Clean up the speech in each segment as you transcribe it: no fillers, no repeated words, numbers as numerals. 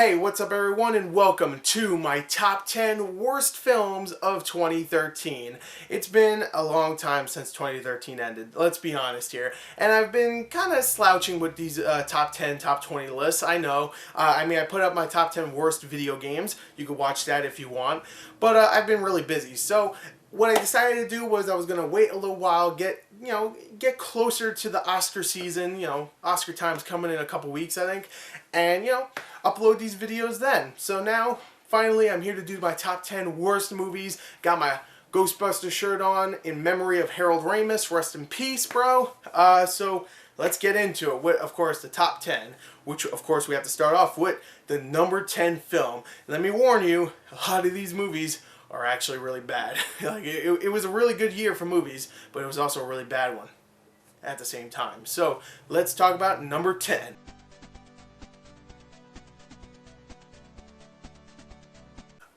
Hey, what's up everyone, and welcome to my top 10 worst films of 2013. It's been a long time since 2013 ended, let's be honest here. And I've been kind of slouching with these top 10, top 20 lists, I know. I put up my top 10 worst video games. You can watch that if you want. But I've been really busy, so what I decided to do was I was going to wait a little while, get closer to the Oscar season. Oscar time's coming in a couple weeks, I think, and upload these videos then. So now, finally, I'm here to do my top 10 worst movies. Got my Ghostbusters shirt on in memory of Harold Ramis. Rest in peace, bro. So let's get into it with, of course, the top 10, which, of course, we have to start off with the number 10 film. Let me warn you, a lot of these movies are actually really bad. It was a really good year for movies, but it was also a really bad one at the same time. So let's talk about number 10.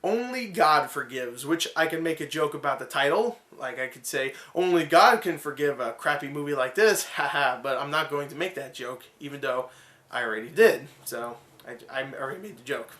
Only God Forgives, which I can make a joke about the title. Like I could say, only God can forgive a crappy movie like this, haha, but I'm not going to make that joke, even though I already did. So I already made the joke.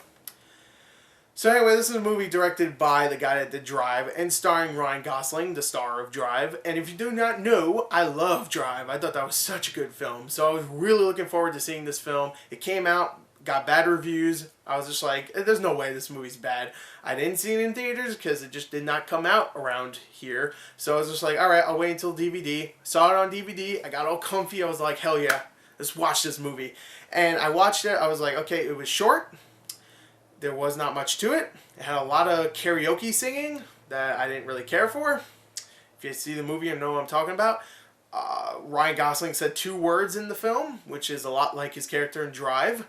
So anyway, this is a movie directed by the guy that did Drive and starring Ryan Gosling, the star of Drive. And if you do not know, I love Drive. I thought that was such a good film. So I was really looking forward to seeing this film. It came out, got bad reviews. I was just like, there's no way this movie's bad. I didn't see it in theaters because it just did not come out around here. So I was just like, alright, I'll wait until DVD. Saw it on DVD. I got all comfy. I was like, hell yeah, let's watch this movie. And I watched it. I was like, okay, it was short. There was not much to it. It had a lot of karaoke singing that I didn't really care for. If you see the movie, you know what I'm talking about. Ryan Gosling said 2 words in the film, which is a lot like his character in Drive.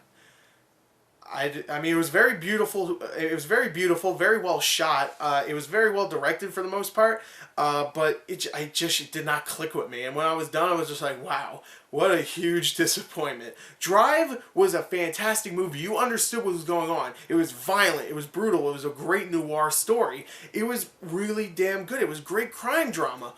I mean, it was very beautiful. It was very beautiful, very well shot. It was very well directed for the most part, but it just did not click with me. And when I was done, I was just like, wow, what a huge disappointment. Drive was a fantastic movie. You understood what was going on. It was violent. It was brutal. It was a great noir story. It was really damn good. It was great crime drama.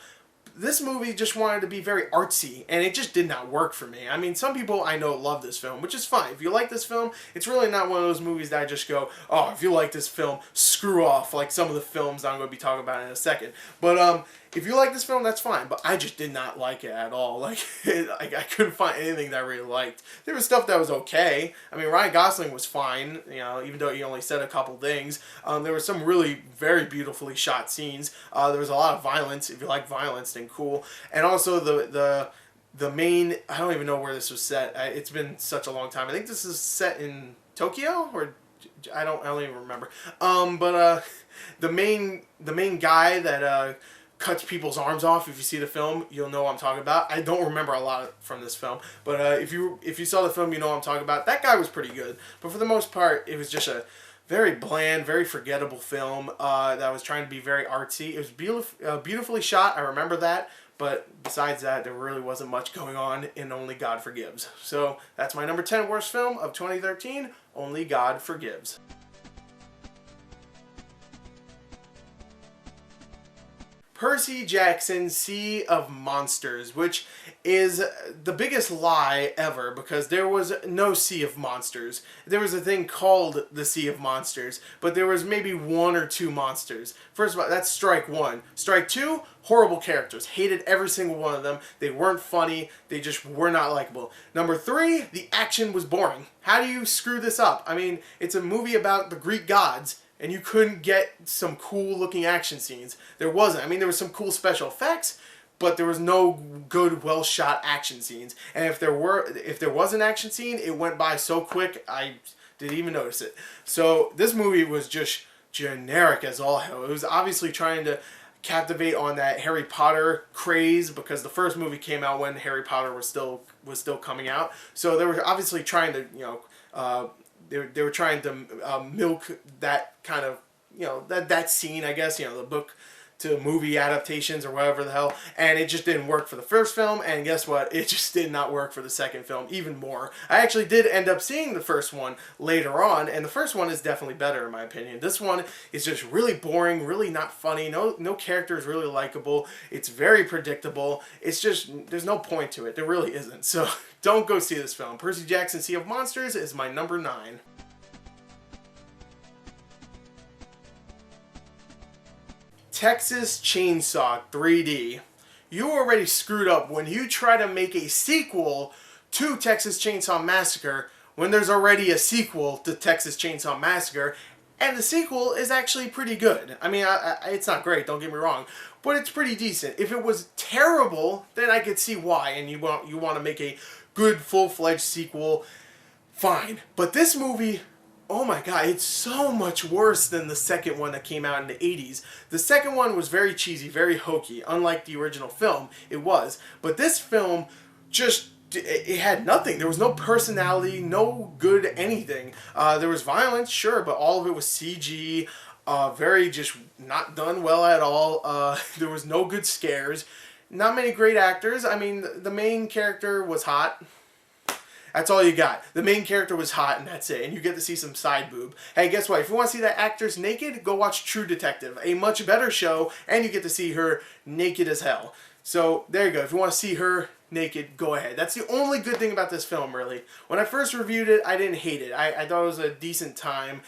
This movie just wanted to be very artsy, and it just did not work for me. I mean, some people I know love this film, which is fine. If you like this film, it's really not one of those movies that I just go, oh, if you like this film, screw off, like some of the films I'm going to be talking about in a second. But if you like this film, that's fine, but I just did not like it at all. Like, I couldn't find anything that I really liked. There was stuff that was okay. I mean, Ryan Gosling was fine, even though he only said a couple things. There were some really very beautifully shot scenes. There was a lot of violence. If you like violence, then cool. And also the main, I don't even know where this was set. It's been such a long time. I think this is set in Tokyo, or I don't even remember. But the main guy that cuts people's arms off. If you see the film, you'll know what I'm talking about. I don't remember a lot from this film, but if you saw the film, you know what I'm talking about. That guy was pretty good, but for the most part, it was just a very bland, very forgettable film that was trying to be very artsy. It was beautifully shot. I remember that, but besides that, there really wasn't much going on in Only God Forgives. So that's my number 10 worst film of 2013, Only God Forgives. Percy Jackson's Sea of Monsters, which is the biggest lie ever because there was no Sea of Monsters. There was a thing called the Sea of Monsters, but there was maybe 1 or 2 monsters. First of all, that's strike 1. Strike 2, horrible characters. Hated every single one of them. They weren't funny. They just were not likable. Number 3, the action was boring. How do you screw this up? I mean, it's a movie about the Greek gods, and you couldn't get some cool looking action scenes. There wasn't. I mean, there was some cool special effects, but there was no good, well shot action scenes. And if there was an action scene, it went by so quick, I didn't even notice it. So this movie was just generic as all hell. It was obviously trying to captivate on that Harry Potter craze because the first movie came out when Harry Potter was still coming out. So they were obviously trying to, they were trying to milk that kind of, that scene, I guess, the book to movie adaptations or whatever the hell, and it just didn't work for the first film, and guess what? It just did not work for the second film even more. I actually did end up seeing the first one later on, and the first one is definitely better in my opinion. This one is just really boring, really not funny, no character is really likable, it's very predictable, it's just, there's no point to it, there really isn't, so don't go see this film. Percy Jackson's Sea of Monsters is my number 9. Texas Chainsaw 3D. You already screwed up when you try to make a sequel to Texas Chainsaw Massacre when there's already a sequel to Texas Chainsaw Massacre, and the sequel is actually pretty good. I mean, it's not great, don't get me wrong, but it's pretty decent. If it was terrible, then I could see why, and you want to make a good full-fledged sequel, fine. But this movie, oh my god, it's so much worse than the second one that came out in the 80s. The second one was very cheesy, very hokey, unlike the original film. It was. But this film just, it had nothing. There was no personality, no good anything. There was violence, sure, but all of it was CG, very just not done well at all. There was no good scares. Not many great actors. I mean, the main character was hot. That's all you got. The main character was hot, and that's it. And you get to see some side boob. Hey, guess what? If you want to see that actress naked, go watch True Detective. A much better show, and you get to see her naked as hell. So, there you go. If you want to see her naked, go ahead. That's the only good thing about this film, really. When I first reviewed it, I didn't hate it. I thought it was a decent time.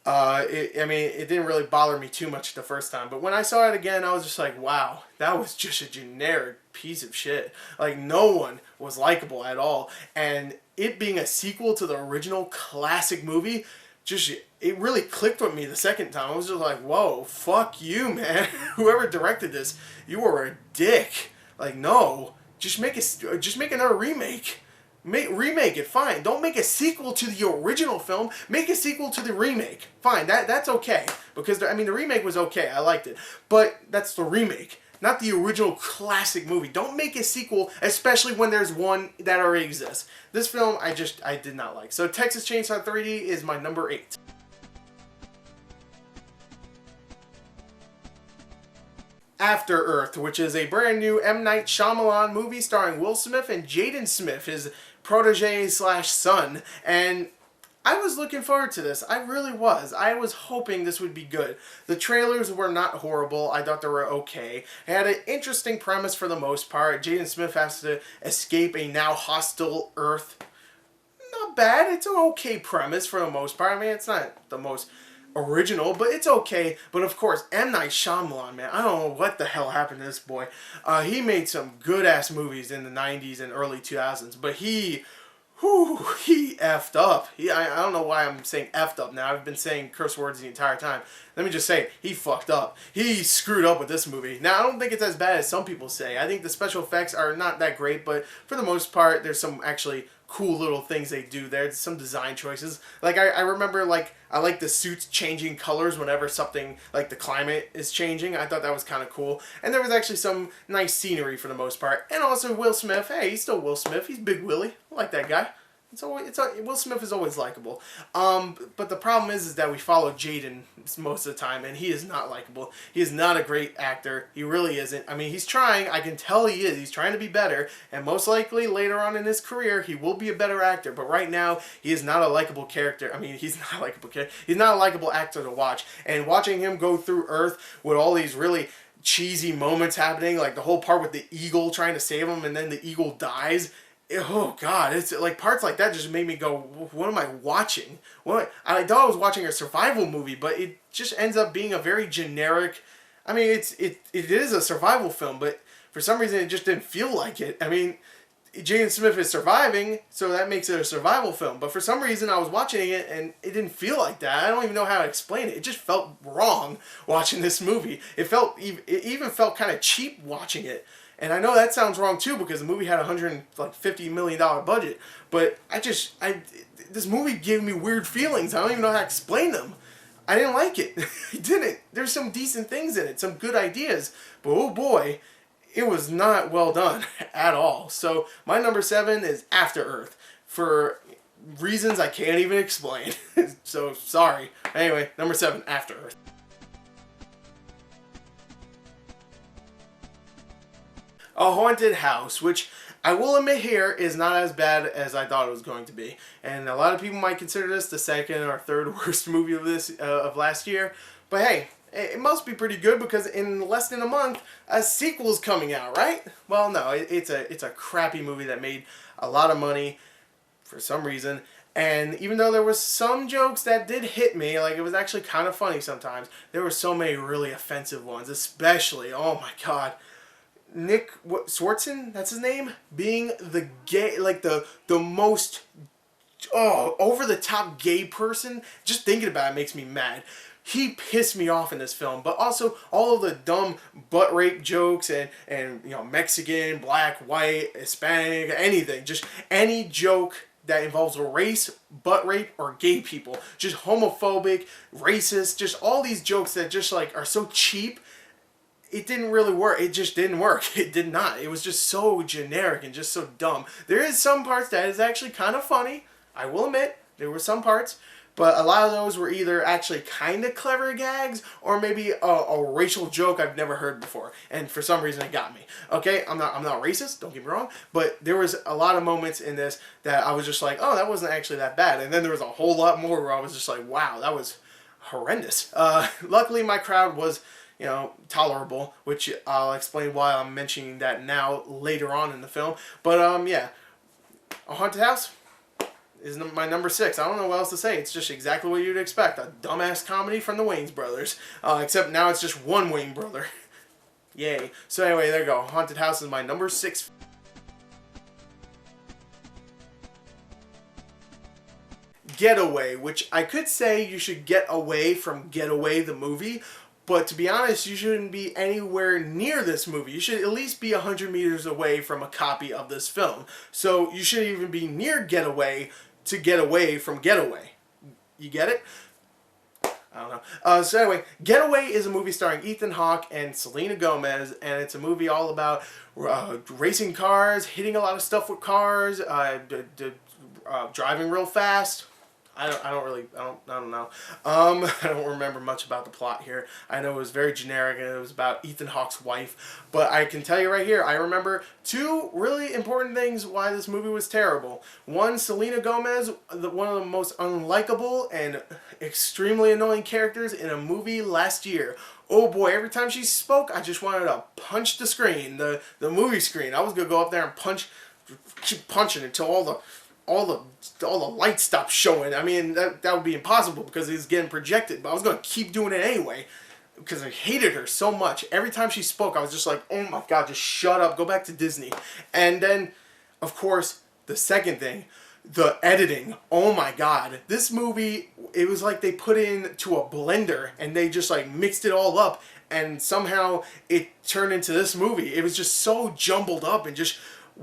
It didn't really bother me too much the first time. But when I saw it again, I was just like, wow, that was just a generic piece of shit. Like, no one was likable at all. And it being a sequel to the original classic movie, it really clicked with me the second time. I was just like, whoa, fuck you, man. Whoever directed this, you were a dick. Like, no, just make another remake. Remake it, fine. Don't make a sequel to the original film. Make a sequel to the remake. Fine, that's okay. Because, the remake was okay. I liked it. But that's the remake, not the original classic movie. Don't make a sequel, especially when there's one that already exists. This film, I did not like. So, Texas Chainsaw 3D is my number 8. After Earth, which is a brand new M. Night Shyamalan movie starring Will Smith and Jaden Smith, his protege/son, and I was looking forward to this. I really was. I was hoping this would be good. The trailers were not horrible. I thought they were okay. It had an interesting premise for the most part. Jaden Smith has to escape a now hostile Earth. Not bad. It's an okay premise for the most part. I mean, it's not the most original, but it's okay. But of course, M. Night Shyamalan, man, I don't know what the hell happened to this boy. He made some good-ass movies in the 90s and early 2000s, but he effed up. I don't know why I'm saying effed up now. I've been saying curse words the entire time. Let me just say it. He fucked up. He screwed up with this movie. Now, I don't think it's as bad as some people say. I think the special effects are not that great, but for the most part, there's some actually cool little things they do there. Some design choices. Like, I remember, like, I like the suits changing colors whenever something, like the climate is changing. I thought that was kind of cool. And there was actually some nice scenery for the most part. And also Will Smith. Hey, he's still Will Smith. He's Big Willie. I like that guy. Will Smith is always likable. But the problem is that we follow Jaden most of the time, and he is not likable. He is not a great actor. He really isn't. I mean, he's trying. I can tell he is. He's trying to be better, and most likely later on in his career, he will be a better actor. But right now, he is not a likable character. I mean, he's not a likable character. He's not a likable actor to watch. And watching him go through Earth with all these really cheesy moments happening, like the whole part with the eagle trying to save him, and then the eagle dies. Oh god, it's like parts like that just made me go, what am I watching? I thought I was watching a survival movie, but it just ends up being a very generic. I mean, it is a survival film, but for some reason it just didn't feel like it. I mean, Jaden Smith is surviving, so that makes it a survival film. But for some reason I was watching it and it didn't feel like that. I don't even know how to explain it. It just felt wrong watching this movie. It even felt kind of cheap watching it. And I know that sounds wrong too because the movie had $150 million budget. But this movie gave me weird feelings. I don't even know how to explain them. I didn't like it. I didn't. There's some decent things in it, some good ideas. But oh boy, it was not well done at all. So my number 7 is After Earth for reasons I can't even explain. So sorry. Anyway, number 7, After Earth. A Haunted House, which I will admit here is not as bad as I thought it was going to be. And a lot of people might consider this the second or third worst movie of last year. But hey, it must be pretty good because in less than a month, a sequel's coming out, right? Well, no, it's a crappy movie that made a lot of money for some reason. And even though there was some jokes that did hit me, like it was actually kind of funny sometimes, there were so many really offensive ones, especially, oh my god, Nick Swartzen, that's his name, being the gay, like the most over the top gay person. Just thinking about it makes me mad. He pissed me off in this film, but also all of the dumb butt rape jokes and you know, Mexican, black, white, Hispanic, anything, just any joke that involves race, butt rape, or gay people, just homophobic, racist, just all these jokes that just like are so cheap. It didn't really work. It just didn't work. It did not. It was just so generic and just so dumb. There is some parts that is actually kind of funny. I will admit, there were some parts. But a lot of those were either actually kind of clever gags or maybe a racial joke I've never heard before. And for some reason it got me. Okay, I'm not racist, don't get me wrong. But there was a lot of moments in this that I was just like, oh, that wasn't actually that bad. And then there was a whole lot more where I was just like, wow, that was horrendous. Luckily my crowd was, you know, tolerable, which I'll explain why I'm mentioning that now later on in the film. But yeah, A Haunted House is my number 6. I don't know what else to say. It's just exactly what you'd expect. A dumbass comedy from the Wayans brothers. Except now it's just one Wayne brother. Yay. So anyway, there you go. Haunted House is my number 6. Getaway, which I could say you should get away from Getaway the movie, but to be honest, you shouldn't be anywhere near this movie. You should at least be 100 meters away from a copy of this film. So you shouldn't even be near Getaway to get away from Getaway. You get it? I don't know. So anyway, Getaway is a movie starring Ethan Hawke and Selena Gomez, and it's a movie all about racing cars, hitting a lot of stuff with cars, driving real fast. I don't know. I don't remember much about the plot here. I know it was very generic and it was about Ethan Hawke's wife. But I can tell you right here, I remember 2 really important things why this movie was terrible. One, Selena Gomez, one of the most unlikable and extremely annoying characters in a movie last year. Oh boy, every time she spoke, I just wanted to punch the screen, the movie screen. I was going to go up there and keep punching until all the lights stopped showing. I mean, that would be impossible because it's getting projected, but I was going to keep doing it anyway because I hated her so much. Every time she spoke, I was just like, oh my god, just shut up, go back to Disney. And then, of course, the second thing, the editing. Oh my god. This movie, it was like they put it into a blender and they just like mixed it all up and somehow it turned into this movie. It was just so jumbled up and just,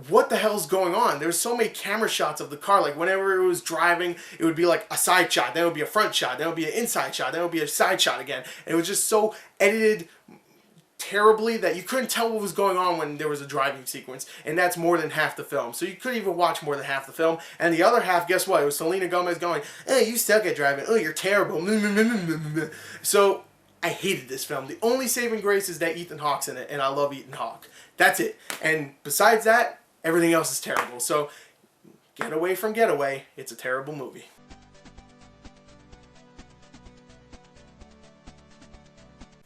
what the hell's going on? There's so many camera shots of the car. Like whenever it was driving, it would be like a side shot, then it would be a front shot, then it would be an inside shot, then it would be a side shot again. And it was just so edited terribly that you couldn't tell what was going on when there was a driving sequence. And that's more than half the film. So you couldn't even watch more than half the film. And the other half, guess what? It was Selena Gomez going, hey, you suck at driving. Oh, you're terrible. So I hated this film. The only saving grace is that Ethan Hawke's in it, and I love Ethan Hawke. That's it. And besides that, everything else is terrible. So, get away from Getaway. It's a terrible movie.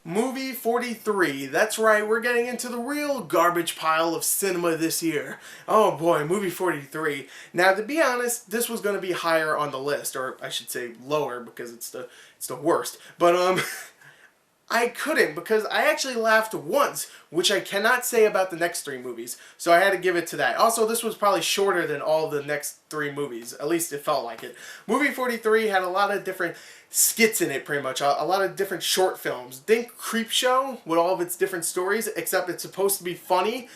Movie 43. That's right, we're getting into the real garbage pile of cinema this year. Oh boy, movie 43. Now, to be honest, this was going to be higher on the list, or I should say lower because it's the worst. But I couldn't because I actually laughed once, which I cannot say about the next 3 movies. So I had to give it to that. Also, this was probably shorter than all the next 3 movies. At least it felt like it. Movie 43 had a lot of different skits in it, pretty much. A lot of different short films. Think Creepshow with all of its different stories, except it's supposed to be funny.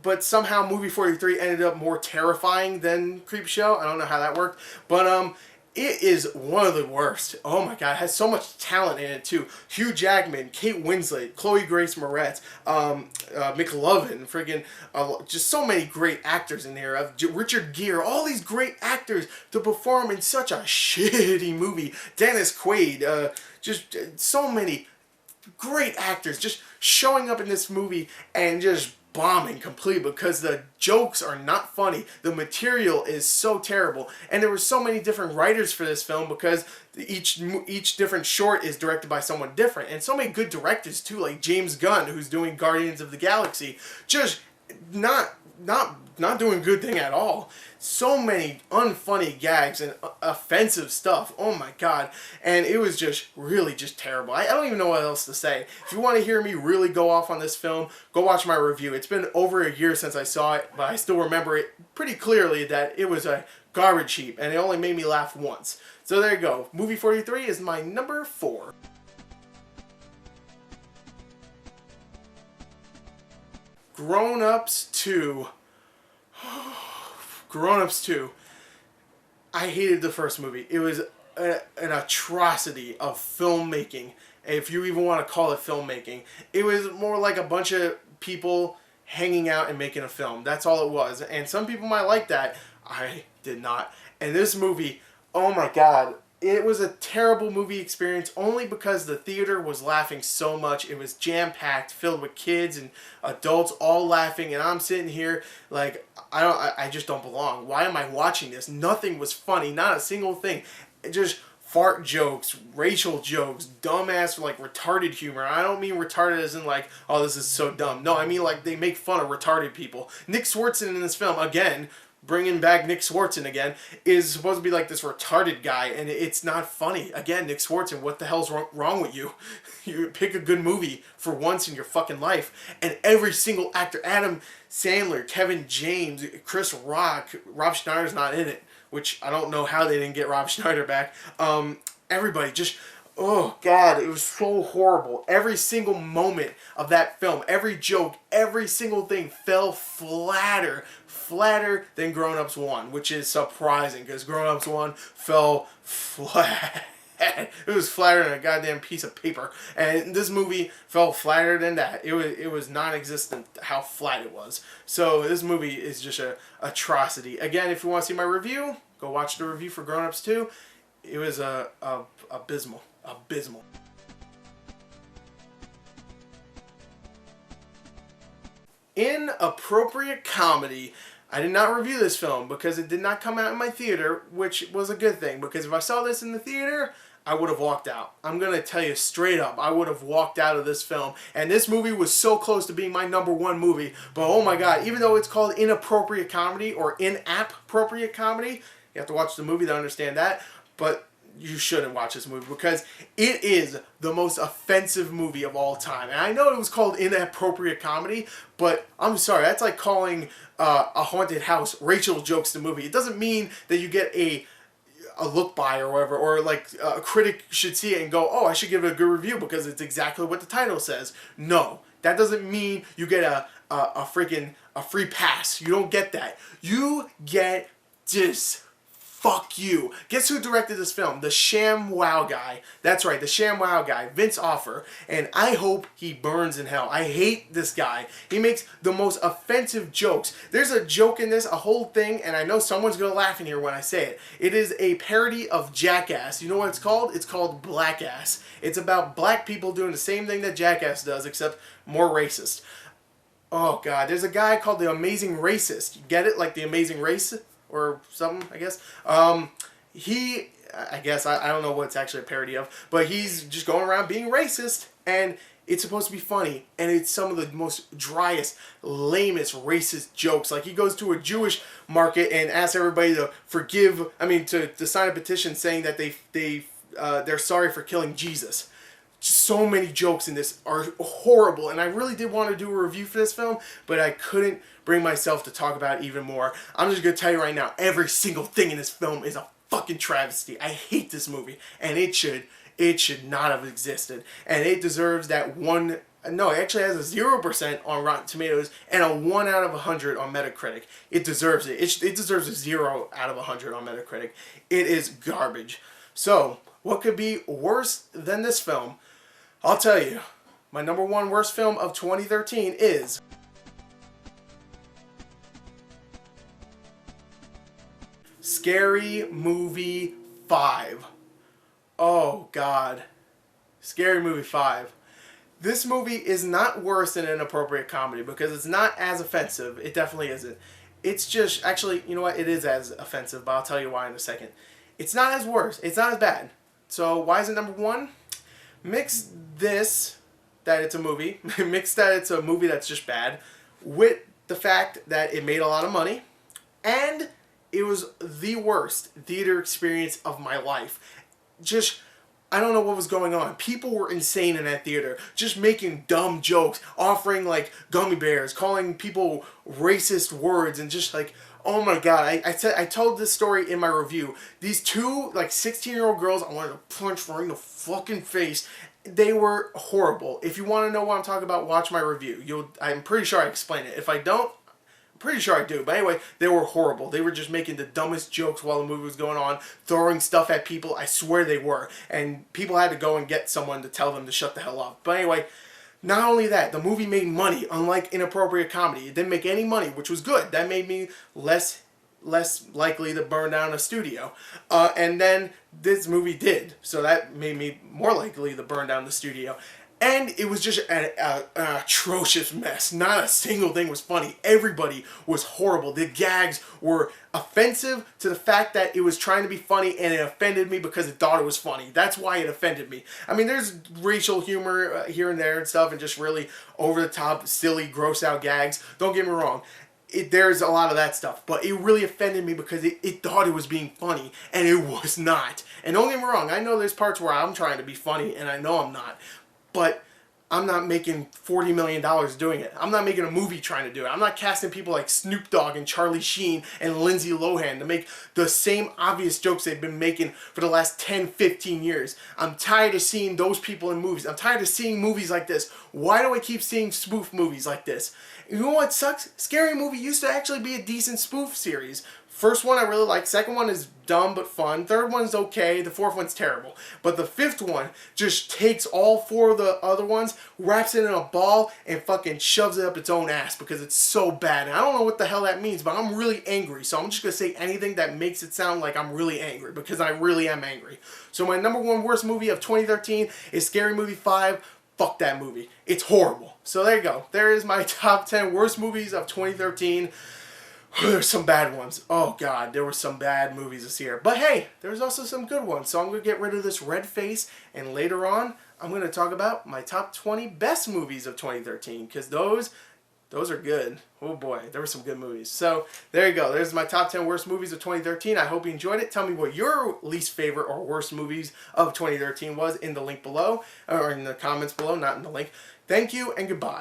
But somehow Movie 43 ended up more terrifying than Creepshow. I don't know how that worked. But it is one of the worst. Oh my god, it has so much talent in it too. Hugh Jackman, Kate Winslet, Chloe Grace Moretz, McLovin, friggin' just so many great actors in there. Richard Gere, all these great actors to perform in such a shitty movie. Dennis Quaid, just so many great actors just showing up in this movie and just bombing completely because the jokes are not funny. The material is so terrible. And there were so many different writers for this film because each different short is directed by someone different. And so many good directors too, like James Gunn, who's doing Guardians of the Galaxy. Just not not doing a good thing at all. So many unfunny gags and offensive stuff. Oh my god. And it was just really just terrible. I don't even know what else to say. If you want to hear me really go off on this film, go watch my review. It's been over a year since I saw it, but I still remember it pretty clearly that it was a garbage heap, and it only made me laugh once. So there you go. Movie 43 is my number 4. Grown Ups 2. Grown Ups 2. I hated the first movie. It was an atrocity of filmmaking, if you even want to call it filmmaking. It was more like a bunch of people hanging out and making a film. That's all it was. And some people might like that. I did not. And this movie, oh my god, it was a terrible movie experience only because the theater was laughing so much. It was jam-packed, filled with kids and adults all laughing, and I'm sitting here like, I just don't belong. Why am I watching this? Nothing was funny, not a single thing. It just fart jokes, racial jokes, dumbass, like retarded humor. I don't mean retarded as in like, oh, this is so dumb. No, I mean like they make fun of retarded people. Nick Swartzen in this film, again, bringing back Nick Swartzen again, is supposed to be like this retarded guy, and it's not funny. Again, Nick Swartzen, what the hell's wrong with you? You pick a good movie for once in your fucking life, and every single actor, Adam Sandler, Kevin James, Chris Rock, Rob Schneider's not in it, which I don't know how they didn't get Rob Schneider back. Everybody just... Oh, God, it was so horrible. Every single moment of that film, every joke, every single thing fell flatter than Grown Ups 1, which is surprising, because Grown Ups 1 fell flat. It was flatter than a goddamn piece of paper. And this movie fell flatter than that. It was non-existent how flat it was. So this movie is just a atrocity. Again, if you want to see my review, go watch the review for Grown Ups 2. It was abysmal. Abysmal. Inappropriate Comedy. I did not review this film because it did not come out in my theater, which was a good thing, because if I saw this in the theater, I would have walked out. I'm going to tell you straight up, I would have walked out of this film. And this movie was so close to being my number 1 movie, but oh my god, even though it's called Inappropriate Comedy or Inappropriate Comedy, you have to watch the movie to understand that, but you shouldn't watch this movie because it is the most offensive movie of all time. And I know it was called Inappropriate Comedy, but I'm sorry, that's like calling a haunted house racial jokes the movie. It doesn't mean that you get a look by or whatever, or like a critic should see it and go, oh, I should give it a good review because it's exactly what the title says. No, that doesn't mean you get a free pass. You don't get that. You get this. Fuck you. Guess who directed this film? The ShamWow guy. That's right, the ShamWow guy, Vince Offer. And I hope he burns in hell. I hate this guy. He makes the most offensive jokes. There's a joke in this, a whole thing, and I know someone's going to laugh in here when I say it. It is a parody of Jackass. You know what it's called? It's called Blackass. It's about black people doing the same thing that Jackass does, except more racist. Oh, God. There's a guy called The Amazing Racist. You get it? Like The Amazing Race? Or something, I guess. I don't know what it's actually a parody of, but he's just going around being racist, and it's supposed to be funny, and it's some of the most driest, lamest racist jokes. Like, he goes to a Jewish market and asks everybody to to sign a petition saying that they're sorry for killing Jesus. So many jokes in this are horrible, and I really did want to do a review for this film, but I couldn't bring myself to talk about it even more. I'm just going to tell you right now, every single thing in this film is a fucking travesty. I hate this movie, and it should not have existed, and it deserves that one. No, it actually has a 0% on Rotten Tomatoes and a 1 out of 100 on Metacritic. It deserves it. It deserves a 0 out of 100 on Metacritic. It is garbage. So, what could be worse than this film? I'll tell you, my number 1 worst film of 2013 is Scary Movie 5. Oh, God. Scary Movie 5. This movie is not worse than Inappropriate Comedy because it's not as offensive. It definitely isn't. It's just, actually, you know what? It is as offensive, but I'll tell you why in a second. It's not as worse. It's not as bad. So why is it number 1? Mix this, that it's a movie, mix that it's a movie that's just bad, with the fact that it made a lot of money, and it was the worst theater experience of my life. Just, I don't know what was going on. People were insane in that theater, just making dumb jokes, offering like gummy bears, calling people racist words, and just like, oh my god. I told this story in my review. These two like 16-year-old girls, I wanted to punch right in the fucking face. They were horrible. If you want to know what I'm talking about, watch my review. I'm pretty sure I explain it. If I don't, pretty sure I do. But anyway, they were horrible. They were just making the dumbest jokes while the movie was going on, throwing stuff at people. I swear they were. And people had to go and get someone to tell them to shut the hell up. But anyway, not only that, the movie made money, unlike Inappropriate Comedy. It didn't make any money, which was good. That made me less likely to burn down a studio. And then this movie did. So that made me more likely to burn down the studio. And it was just an atrocious mess. Not a single thing was funny. Everybody was horrible. The gags were offensive to the fact that it was trying to be funny, and it offended me because it thought it was funny. That's why it offended me. I mean, there's racial humor here and there and stuff, and just really over-the-top, silly, gross-out gags. Don't get me wrong. There's a lot of that stuff, but it really offended me because it thought it was being funny, and it was not. And don't get me wrong, I know there's parts where I'm trying to be funny, and I know I'm not. But I'm not making $40 million doing it. I'm not making a movie trying to do it. I'm not casting people like Snoop Dogg and Charlie Sheen and Lindsay Lohan to make the same obvious jokes they've been making for the last 10, 15 years. I'm tired of seeing those people in movies. I'm tired of seeing movies like this. Why do I keep seeing spoof movies like this? You know what sucks? Scary Movie used to actually be a decent spoof series. First one I really like. Second one is dumb but fun. Third one's okay. The fourth one's terrible. But the fifth one just takes all four of the other ones, wraps it in a ball, and fucking shoves it up its own ass because it's so bad. And I don't know what the hell that means, but I'm really angry. So I'm just going to say anything that makes it sound like I'm really angry, because I really am angry. So my number one worst movie of 2013 is Scary Movie 5. Fuck that movie. It's horrible. So there you go. There is my top 10 worst movies of 2013. There's some bad ones. Oh god, there were some bad movies this year. But hey, there's also some good ones. So I'm going to get rid of this red face, and later on, I'm going to talk about my top 20 best movies of 2013, because those are good. Oh boy, there were some good movies. So there you go. There's my top 10 worst movies of 2013. I hope you enjoyed it. Tell me what your least favorite or worst movies of 2013 was in the link below, or in the comments below, not in the link. Thank you and goodbye.